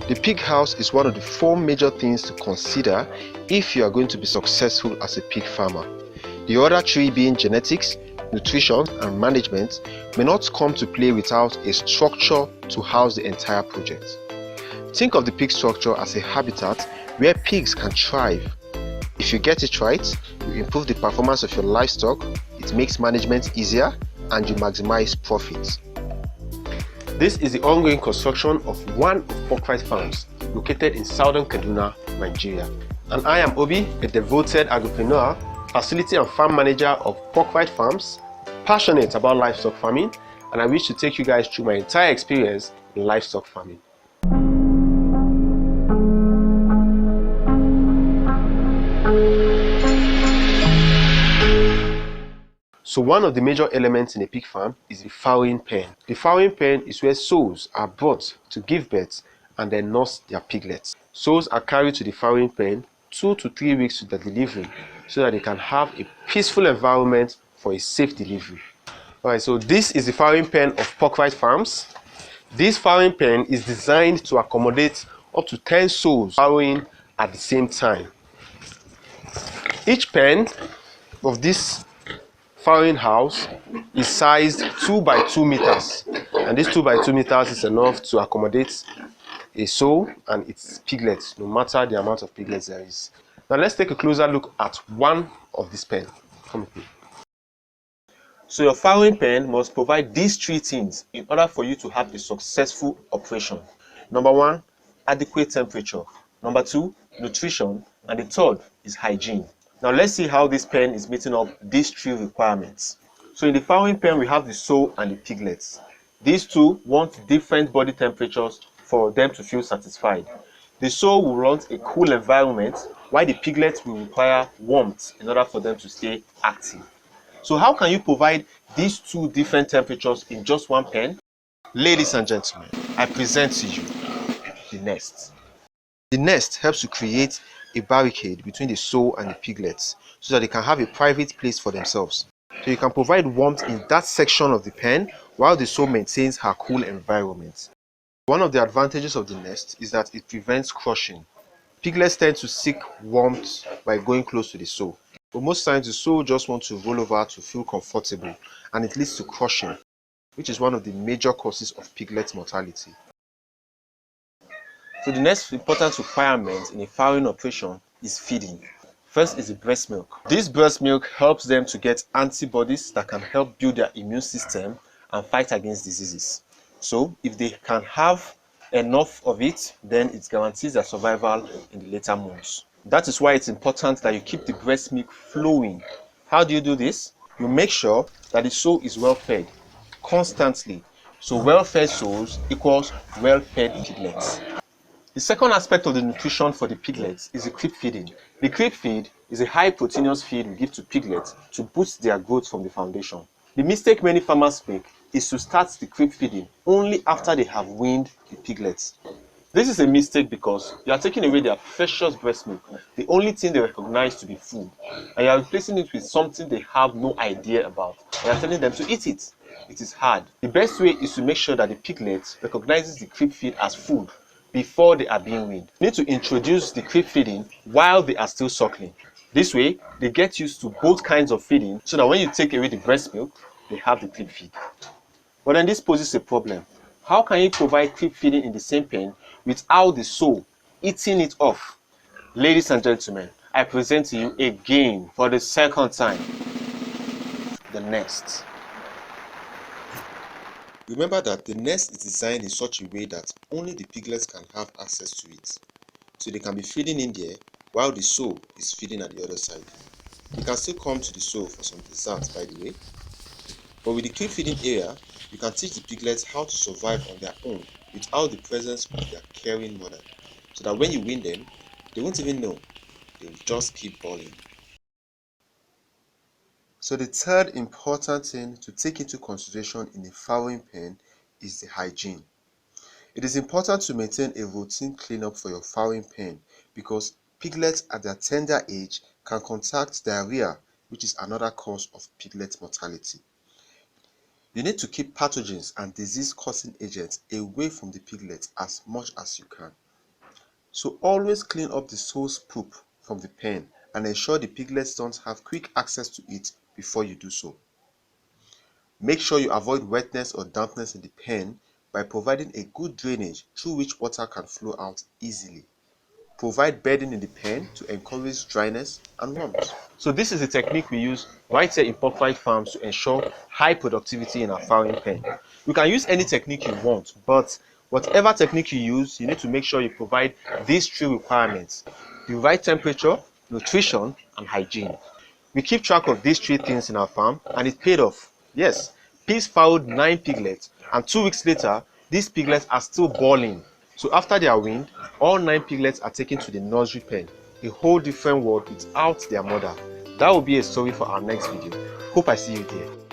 The pig house is one of the 4 major things to consider if you are going to be successful as a pig farmer. The other 3 being genetics, nutrition and management may not come to play without a structure to house the entire project. Think of the pig structure as a habitat where pigs can thrive. If you get it right, you improve the performance of your livestock, it makes management easier, and you maximize profits. This is the ongoing construction of one of Porkwright farms located in southern Kaduna, Nigeria. And I am Obi, a devoted agripreneur, facility and farm manager of Porkwright Farms, passionate about livestock farming, and I wish to take you guys through my entire experience in livestock farming. So one of the major elements in a pig farm is the farrowing pen. The farrowing pen is where sows are brought to give birth and then nurse their piglets. Sows are carried to the farrowing pen 2 to 3 weeks to the delivery so that they can have a peaceful environment for a safe delivery. Alright, so this is the farrowing pen of Porkwright Farms. This farrowing pen is designed to accommodate up to 10 sows farrowing at the same time. Each pen of this farrowing house is sized 2 by 2 meters, and this 2 by 2 meters is enough to accommodate a sow and its piglets, no matter the amount of piglets there is. Now let's take a closer look at one of these pens. Come with me. So your farrowing pen must provide these 3 things in order for you to have a successful operation. Number 1, adequate temperature. Number 2, nutrition, and the third is hygiene. Now let's see how this pen is meeting up these 3 requirements. So in the farrowing pen we have the sow and the piglets. These 2 want different body temperatures for them to feel satisfied. The sow will want a cool environment while the piglets will require warmth in order for them to stay active. So how can you provide these 2 different temperatures in just one pen? Ladies and gentlemen, I present to you the nest. The nest helps to create a barricade between the sow and the piglets so that they can have a private place for themselves. So you can provide warmth in that section of the pen while the sow maintains her cool environment. One of the advantages of the nest is that it prevents crushing. Piglets tend to seek warmth by going close to the sow, but most times the sow just wants to roll over to feel comfortable, and it leads to crushing, which is one of the major causes of piglet mortality. So the next important requirement in a farrowing operation is feeding. First is the breast milk. This breast milk helps them to get antibodies that can help build their immune system and fight against diseases. So if they can have enough of it, then it guarantees their survival in the later months. That is why it's important that you keep the breast milk flowing. How do you do this? You make sure that the sow is well fed constantly. So well-fed sows equals well-fed piglets. The second aspect of the nutrition for the piglets is the crib feeding. The crib feed is a high proteinous feed we give to piglets to boost their growth from the foundation. The mistake many farmers make is to start the crib feeding only after they have weaned the piglets. This is a mistake because you are taking away their precious breast milk, the only thing they recognize to be food, and you are replacing it with something they have no idea about. You are telling them to eat it. It is hard. The best way is to make sure that the piglet recognizes the crib feed as food before they are being weaned. You need to introduce the crib feeding while they are still suckling. This way, they get used to both kinds of feeding so that when you take away the breast milk, they have the crib feed. But then this poses a problem. How can you provide crib feeding in the same pen without the sow eating it off? Ladies and gentlemen, I present to you again for the second time the nest. Remember that the nest is designed in such a way that only the piglets can have access to it. So they can be feeding in there while the sow is feeding at the other side. You can still come to the sow for some dessert, by the way. But with the crib feeding area, you can teach the piglets how to survive on their own without the presence of their caring mother, so that when you wean them, they won't even know. They will just keep balling. So the third important thing to take into consideration in a farrowing pen is the hygiene. It is important to maintain a routine cleanup for your farrowing pen because piglets at their tender age can contract diarrhea, which is another cause of piglet mortality. You need to keep pathogens and disease-causing agents away from the piglets as much as you can. So always clean up the sows poop from the pen and ensure the piglets don't have quick access to it before you do so. Make sure you avoid wetness or dampness in the pen by providing a good drainage through which water can flow out easily. Provide bedding in the pen to encourage dryness and warmth. So this is the technique we use right here in Porkfight Farms to ensure high productivity in our fowling pen. You can use any technique you want, but whatever technique you use, you need to make sure you provide these three requirements: the right temperature, nutrition, and hygiene. We keep track of these three things in our farm, and it paid off. Yes, Peace fouled 9 piglets, and 2 weeks later, these piglets are still bawling. So after they are weaned, all 9 piglets are taken to the nursery pen, a whole different world without their mother. That will be a story for our next video. Hope I see you there.